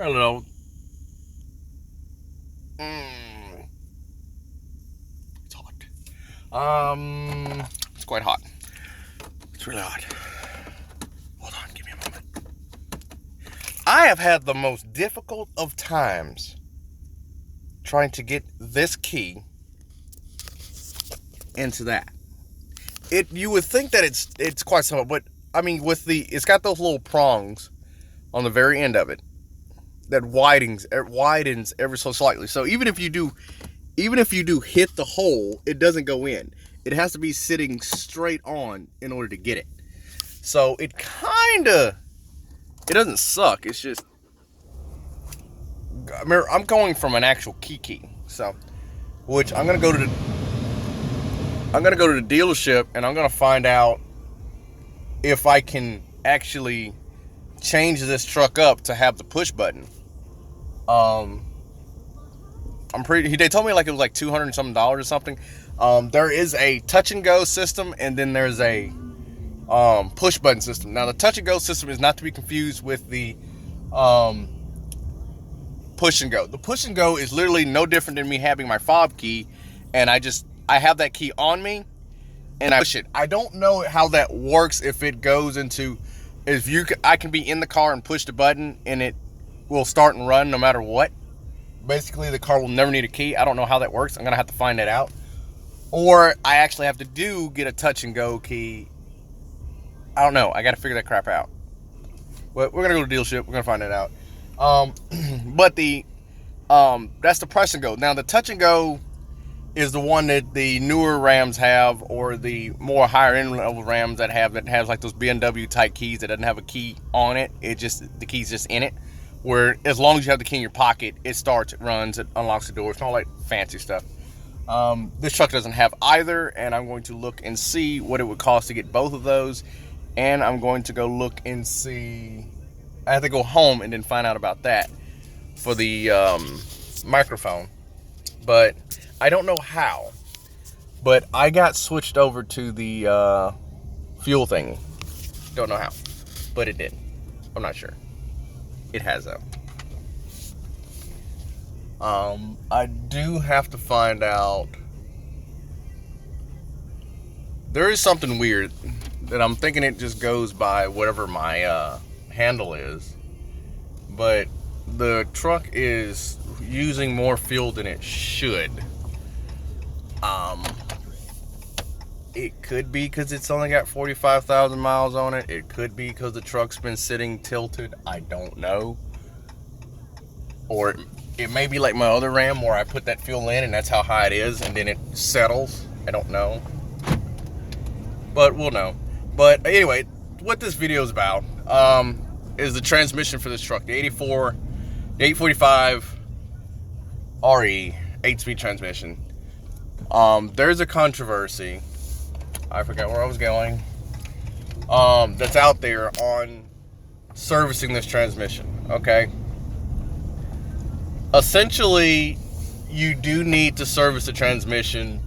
Hello. Mm, it's hot. It's quite hot. It's really hot. Hold on, give me a moment. I have had the most difficult of times trying to get this key into that. You would think that it's quite simple, but I mean it's got those little prongs on the very end of it that widens ever so slightly. So even if you do hit the hole, it doesn't go in. It has to be sitting straight on in order to get it. So it doesn't suck. It's just I'm going from an actual key. So which I'm gonna go to the dealership and I'm gonna find out if I can actually change this truck up to have the push button. Um, They told me like it was like $200 and something or something. There is a touch and go system, and then there's a push button system. Now the touch and go system is not to be confused with the um, push and go. The push and go is literally no different than me having my fob key, and I have that key on me, and I push it. I don't know how that works. If it goes into, I can be in the car and push the button, and it will start and run no matter what. Basically, the car will never need a key. I don't know how that works. I'm gonna have to find that out. Or I actually have to get a touch and go key. I don't know. I got to figure that crap out. But we're gonna go to the dealership. We're gonna find that out. But that's the press and go. Now the touch and go is the one that the newer Rams have, or the more higher end level Rams that has like those BMW type keys that doesn't have a key on it. The key's just in it. Where as long as you have the key in your pocket, it starts, it runs, it unlocks the door. It's not like fancy stuff. This truck doesn't have either, and I'm going to look and see what it would cost to get both of those. And I'm going to go look and see. I have to go home and then find out about that for the microphone. But I don't know how. But I got switched over to the fuel thingy. Don't know how. But it did. I'm not sure. It has though. I do have to find out. There is something weird that I'm thinking it just goes by whatever my handle is, but the truck is using more fuel than it should. It could be because it's only got 45,000 miles on it. It could be because the truck's been sitting tilted. I don't know. Or it may be like my other Ram where I put that fuel in and that's how high it is and then it settles. I don't know. But we'll know. But anyway, what this video is about is the transmission for this truck. The 845 RE 8-speed transmission. There's a controversy. I forgot where I was going. That's out there on servicing this transmission. Okay. Essentially, you do need to service the transmission.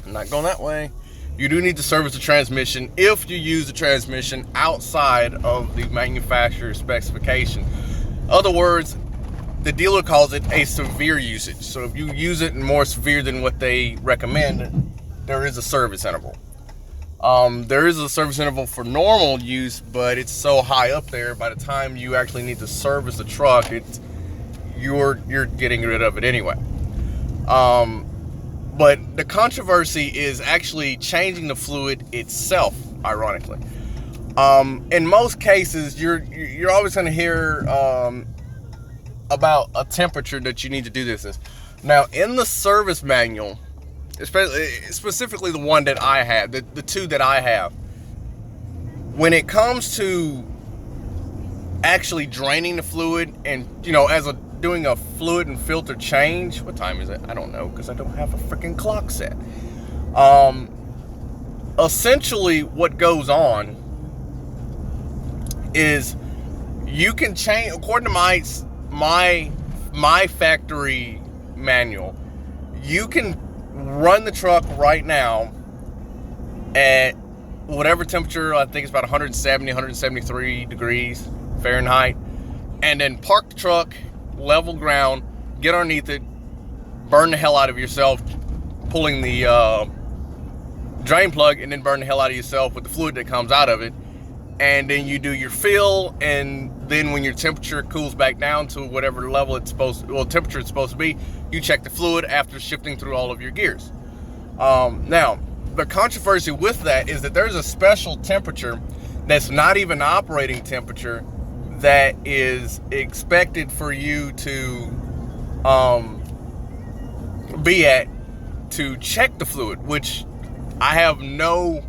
I'm not going that way. You do need to service the transmission if you use the transmission outside of the manufacturer's specification. In other words, the dealer calls it a severe usage. So if you use it more severe than what they recommend, there is a service interval. There is a service interval for normal use, but it's so high up there, by the time you actually need to service the truck, you're getting rid of it anyway. But the controversy is actually changing the fluid itself, ironically. In most cases, you're always going to hear about a temperature that you need to do this. Now, in the service manual, specifically the one that I have, the two that I have, when it comes to actually draining the fluid and, doing a fluid and filter change. What time is it? I don't know, because I don't have a freaking clock set. Essentially what goes on is you can change, according to my factory manual, you can run the truck right now at whatever temperature. I think it's about 170, 173 degrees Fahrenheit. and then park the truck, level ground, get underneath it, burn the hell out of yourself, pulling the drain plug, and then burn the hell out of yourself with the fluid that comes out of it. And then you do your fill, and then when your temperature cools back down to whatever level temperature it's supposed to be, you check the fluid after shifting through all of your gears. Now, the controversy with that is that there's a special temperature that's not even operating temperature that is expected for you to be at to check the fluid, which I have no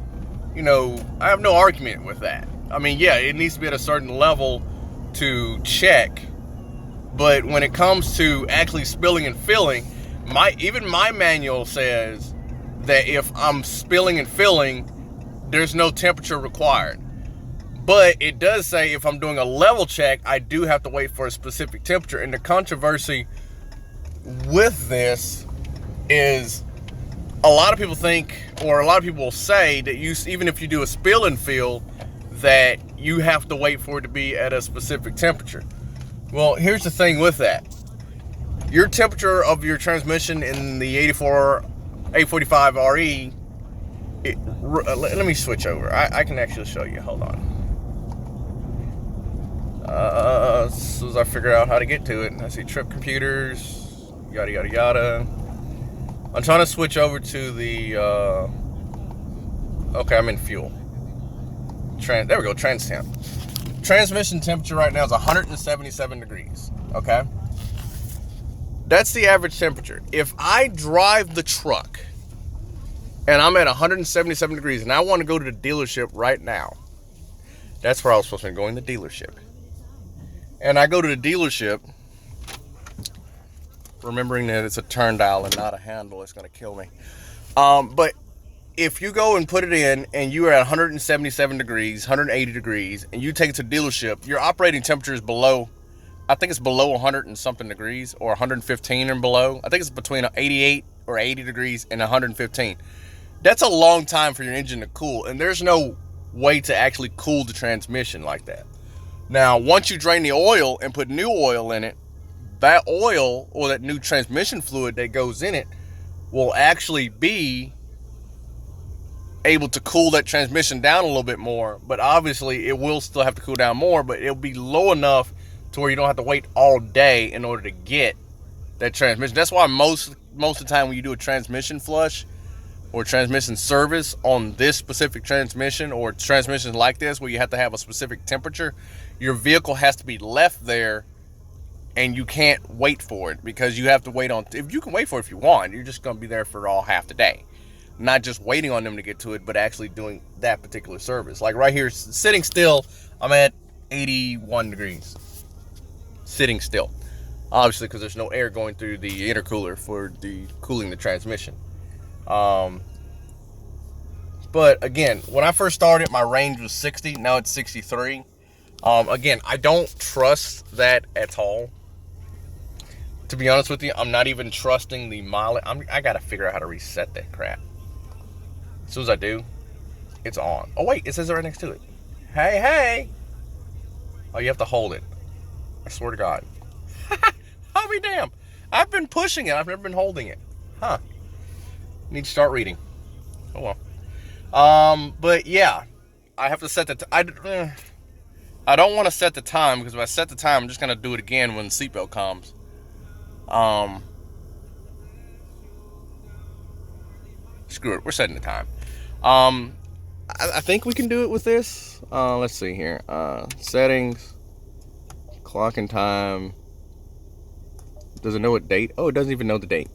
argument with that. I mean, yeah, it needs to be at a certain level to check, but when it comes to actually spilling and filling, even my manual says that if I'm spilling and filling, there's no temperature required. But it does say if I'm doing a level check, I do have to wait for a specific temperature. And the controversy with this is a lot of people think, or a lot of people will say that even if you do a spill and fill, that you have to wait for it to be at a specific temperature. Well, here's the thing with that. Your temperature of your transmission in the 845 RE, let me switch over. I can actually show you. Hold on. As soon as I figure out how to get to it, I see trip computers, yada yada yada. I'm trying to switch over to the okay, I'm in fuel. There we go, trans temp. Transmission temperature right now is 177 degrees. Okay, that's the average temperature. If I drive the truck and I'm at 177 degrees and I want to go to the dealership right now, that's where I was supposed to be going, the dealership. And I go to the dealership, remembering that it's a turn dial and not a handle, it's going to kill me. But if you go and put it in and you are at 177 degrees, 180 degrees, and you take it to the dealership, your operating temperature is below, I think it's below 100 and something degrees, or 115 and below. I think it's between 88 or 80 degrees and 115. That's a long time for your engine to cool, and there's no way to actually cool the transmission like that. Now, once you drain the oil and put new oil in it, that oil or that new transmission fluid that goes in it will actually be able to cool that transmission down a little bit more. But obviously, it will still have to cool down more, but it'll be low enough to where you don't have to wait all day in order to get that transmission. That's why most of the time when you do a transmission flush or transmission service on this specific transmission, or transmissions like this where you have to have a specific temperature, your vehicle has to be left there and you can't wait for it, because you have to wait on, if you can wait for it if you want, you're just going to be there for all half the day. Not just waiting on them to get to it, but actually doing that particular service. Like right here, sitting still, I'm at 81 degrees. Sitting still. Obviously, because there's no air going through the intercooler for the cooling the transmission. But again, when I first started, my range was 60. Now it's 63. Again, I don't trust that at all. To be honest with you, I'm not even trusting the mileage. I gotta figure out how to reset that crap. As soon as I do, it's on. Oh wait, it says it right next to it. Hey. Oh, you have to hold it. I swear to God. I'll be damned. I've been pushing it. I've never been holding it. Huh. Need to start reading. Oh well. But yeah, I have to set the. I don't want to set the time, because if I set the time, I'm just gonna do it again when the seatbelt comes. Screw it. We're setting the time. I think we can do it with this. Let's see here. Settings. Clock and time. Does it know what date? Oh, it doesn't even know the date.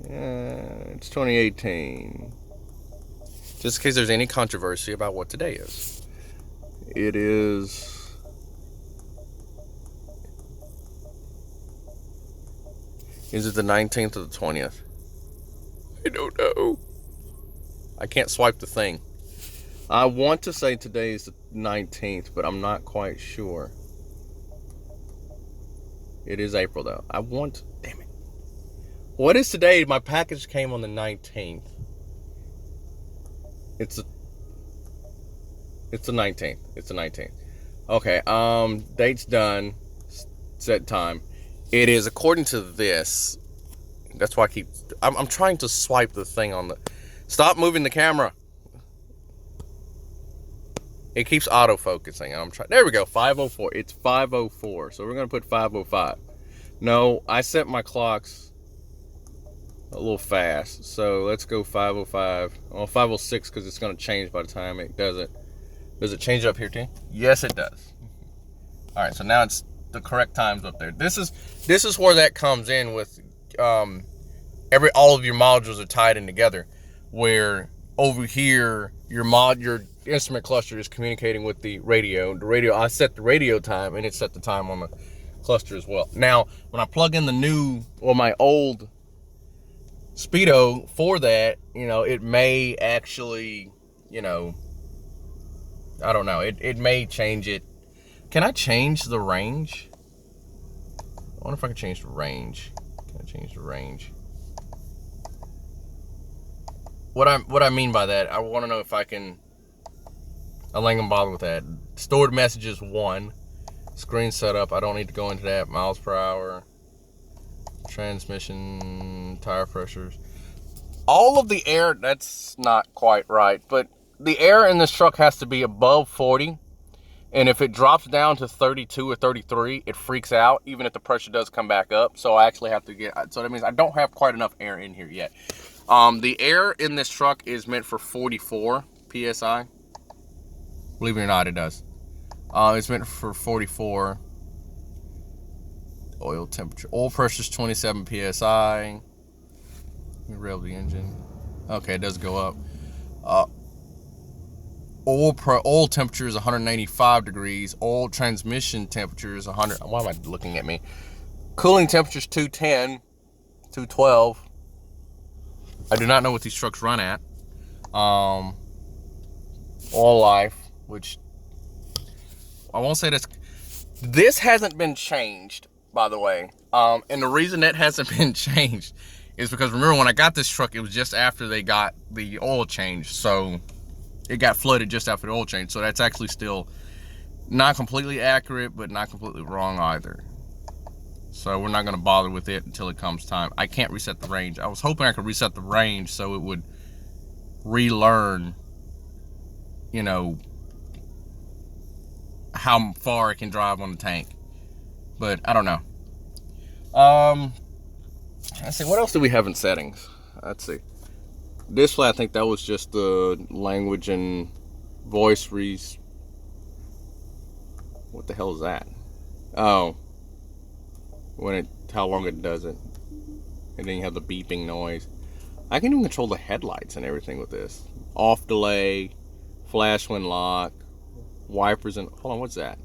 It's 2018. Just in case there's any controversy about what today is. It is... Is it the 19th or the 20th? I don't know. I can't swipe the thing. I want to say today is the 19th, but I'm not quite sure. It is April, though. Damn it. What is today? My package came on the 19th. It's the 19th. It's the 19th. Okay, date's done. Set time. It is according to this. That's why I'm trying to swipe the thing on the. Stop moving the camera. It keeps auto-focusing. I'm trying. There we go. 5:04. It's 5:04. So we're gonna put 5:05. No, I set my clocks a little fast. So let's go 5:05. Well, 5:06 because it's gonna change by the time it does it. Does it change up here too? Yes, it does. All right. So now it's the correct times up there. This is where that comes in with all of your modules are tied in together. Where over here your instrument cluster is communicating with the radio. The radio, I set the radio time and it set the time on the cluster as well. Now, when I plug in the new or my old speedo for that, it may actually, I don't know. It may change it. Can I change the range? I wonder if I can change the range. Can I change the range? What I mean by that, I want to know if I can. I ain't gonna bother with that. Stored messages 1. Screen setup. I don't need to go into that. Miles per hour. Transmission. Tire pressures. All of the air. That's not quite right, but the air in this truck has to be above 40. And if it drops down to 32 or 33, it freaks out, even if the pressure does come back up. So I actually have to so that means I don't have quite enough air in here yet. The air in this truck is meant for 44 PSI. Believe it or not, it does. It's meant for 44. Oil temperature. Oil pressure is 27 PSI. Let me rev the engine. Okay, it does go up. Oil temperature is 185 degrees. Oil transmission temperature is 100. Why am I looking at me? Cooling temperature is 210, 212. I do not know what these trucks run at. Oil life, which I won't say this. This hasn't been changed, by the way. And the reason that hasn't been changed is because remember when I got this truck, it was just after they got the oil change. So it got flooded just after the oil change. So that's actually still not completely accurate, but not completely wrong either. So we're not going to bother with it until it comes time. I can't reset the range. I was hoping I could reset the range so it would relearn, how far it can drive on the tank. But I don't know. Let's see, what else do we have in settings? Let's see. Display, I think that was just the language and voice what the hell is that? Oh. How long it does it. And then you have the beeping noise. I can even control the headlights and everything with this. Off delay, flash when lock, wipers and, hold on, what's that?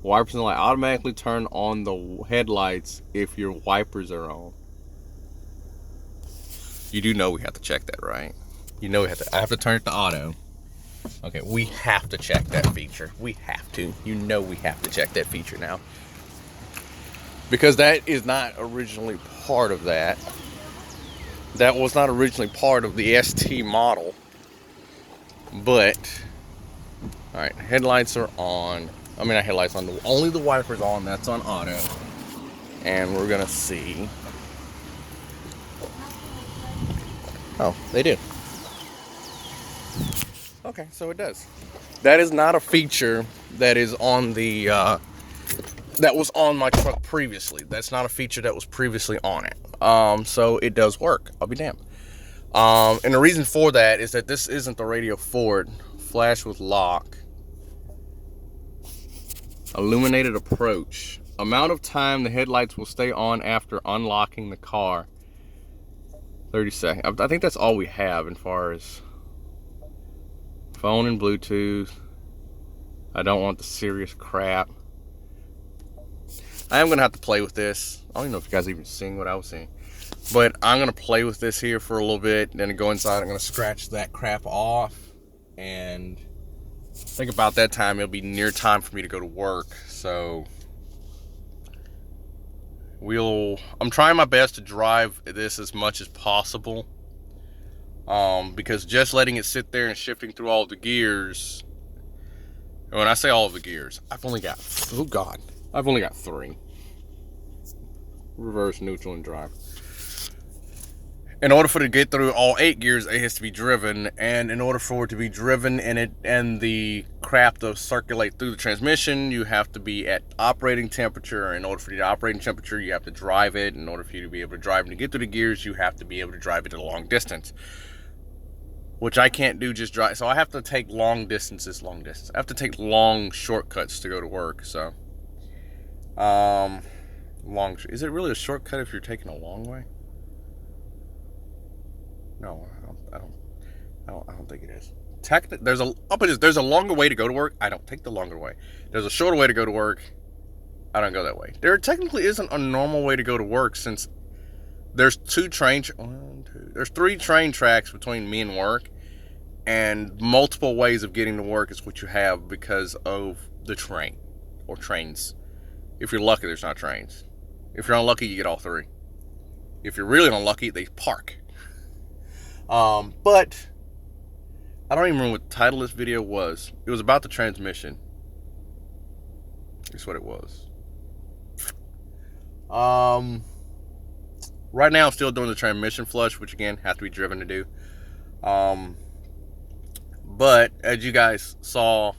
Wipers and light automatically turn on the headlights if your wipers are on. You do know we have to check that, right? I have to turn it to auto. Okay, we have to check that feature. We have to. We have to check that feature now. Because that is not originally part of that. That was not originally part of the ST model. But, alright, headlights are on. I mean, not headlights on. Only the wipers on. That's on auto. And we're going to see. Oh, they do. Okay, so it does. That is not a feature that is on the that was on my truck previously. That's not a feature that was previously on it. So it does work. I'll be damned. And the reason for that is that this isn't the Radio Ford. Flash with lock. Illuminated approach. Amount of time the headlights will stay on after unlocking the car. 30 seconds. I think that's all we have as far as phone and Bluetooth. I don't want the serious crap. I am going to have to play with this. I don't even know if you guys even seen what I was seeing. But I'm going to play with this here for a little bit. Then go inside. I'm going to scratch that crap off. And I think about that time, it'll be near time for me to go to work. So I'm trying my best to drive this as much as possible. Because just letting it sit there and shifting through all the gears, And when I say all of the gears, I've only got 3. Reverse, neutral, and drive. In order for it to get through all 8 gears, it has to be driven, and in order for it to be driven and the crap to circulate through the transmission, you have to be at operating temperature. In order for you to operating temperature, you have to drive it. In order for you to be able to drive and to get through the gears, you have to be able to drive it at a long distance, which I can't do just drive. So I have to take long distances. I have to take long shortcuts to go to work. So, is it really a shortcut if you're taking a long way? No, I don't think it is. There's a longer way to go to work. I don't take the longer way. There's a shorter way to go to work. I don't go that way. There technically isn't a normal way to go to work, since there's 3 train tracks between me and work, and multiple ways of getting to work is what you have because of the train or trains. If you're lucky, there's not trains. If you're unlucky, you get all 3. If you're really unlucky, they park. But I don't even remember what the title of this video was. It was about the transmission. That's what it was. Right now I'm still doing the transmission flush, which again has to be driven to do. But as you guys saw,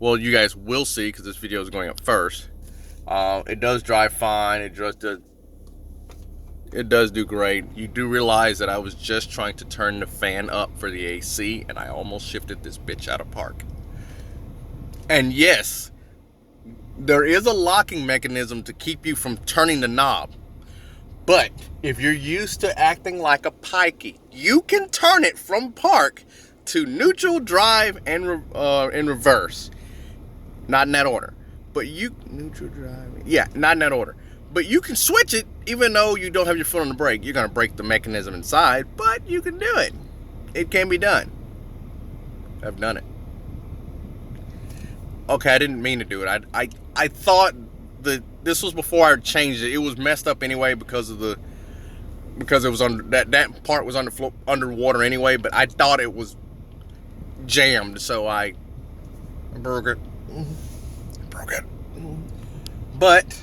well, you guys will see because this video is going up first. It does drive fine. It does do great. You do realize that I was just trying to turn the fan up for the AC, and I almost shifted this bitch out of park. And yes, there is a locking mechanism to keep you from turning the knob. But if you're used to acting like a pikey, you can turn it from park to neutral, drive, and in reverse. Not in that order. But neutral, drive, yeah, not in that order. But you can switch it even though you don't have your foot on the brake. You're going to break the mechanism inside, but you can do it. It can be done. I've done it. Okay, I didn't mean to do it. I thought that this was before I changed it. It was messed up anyway because it was under that part was underwater anyway, but I thought it was jammed, so I broke it. But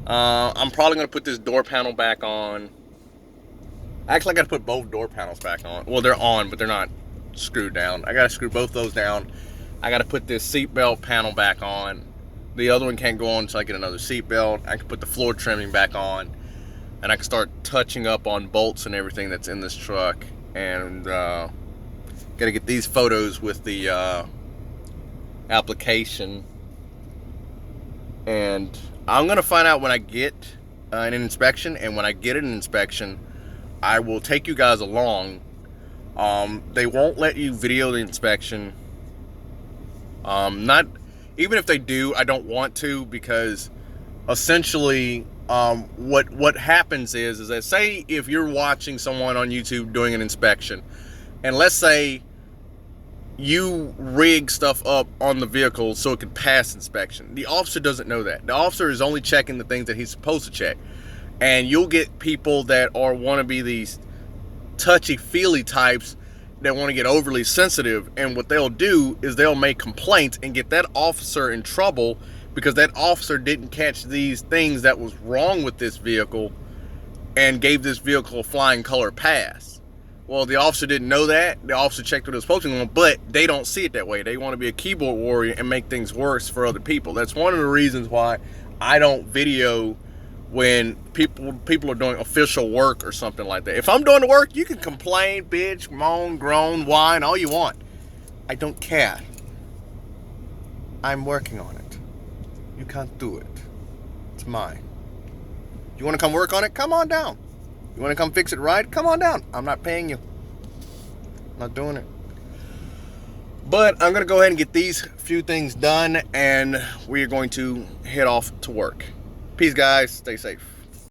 I'm probably going to put this door panel back on. Actually, I got to put both door panels back on. Well, they're on, but they're not screwed down. I got to screw both those down. I got to put this seatbelt panel back on. The other one can't go on until I get another seatbelt. I can put the floor trimming back on. And I can start touching up on bolts and everything that's in this truck. And got to get these photos with the application. And I'm going to find out when I get an inspection, and when I get an inspection, I will take you guys along. They won't let you video the inspection. Even if they do, I don't want to, because essentially what happens is that, say if you're watching someone on YouTube doing an inspection, and let's say you rig stuff up on the vehicle so it can pass inspection. The officer doesn't know that. The officer is only checking the things that he's supposed to check. And you'll get people that want to be these touchy-feely types that want to get overly sensitive. And what they'll do is they'll make complaints and get that officer in trouble because that officer didn't catch these things that was wrong with this vehicle and gave this vehicle a flying color pass. Well, the officer didn't know that. The officer checked what it was supposed to, but they don't see it that way. They want to be a keyboard warrior and make things worse for other people. That's one of the reasons why I don't video when people are doing official work or something like that. If I'm doing the work, you can complain, bitch, moan, groan, whine, all you want. I don't care. I'm working on it. You can't do it. It's mine. You want to come work on it? Come on down. You want to come fix it right? Come on down. I'm not paying you. I'm not doing it. But I'm going to go ahead and get these few things done, and we are going to head off to work. Peace, guys. Stay safe.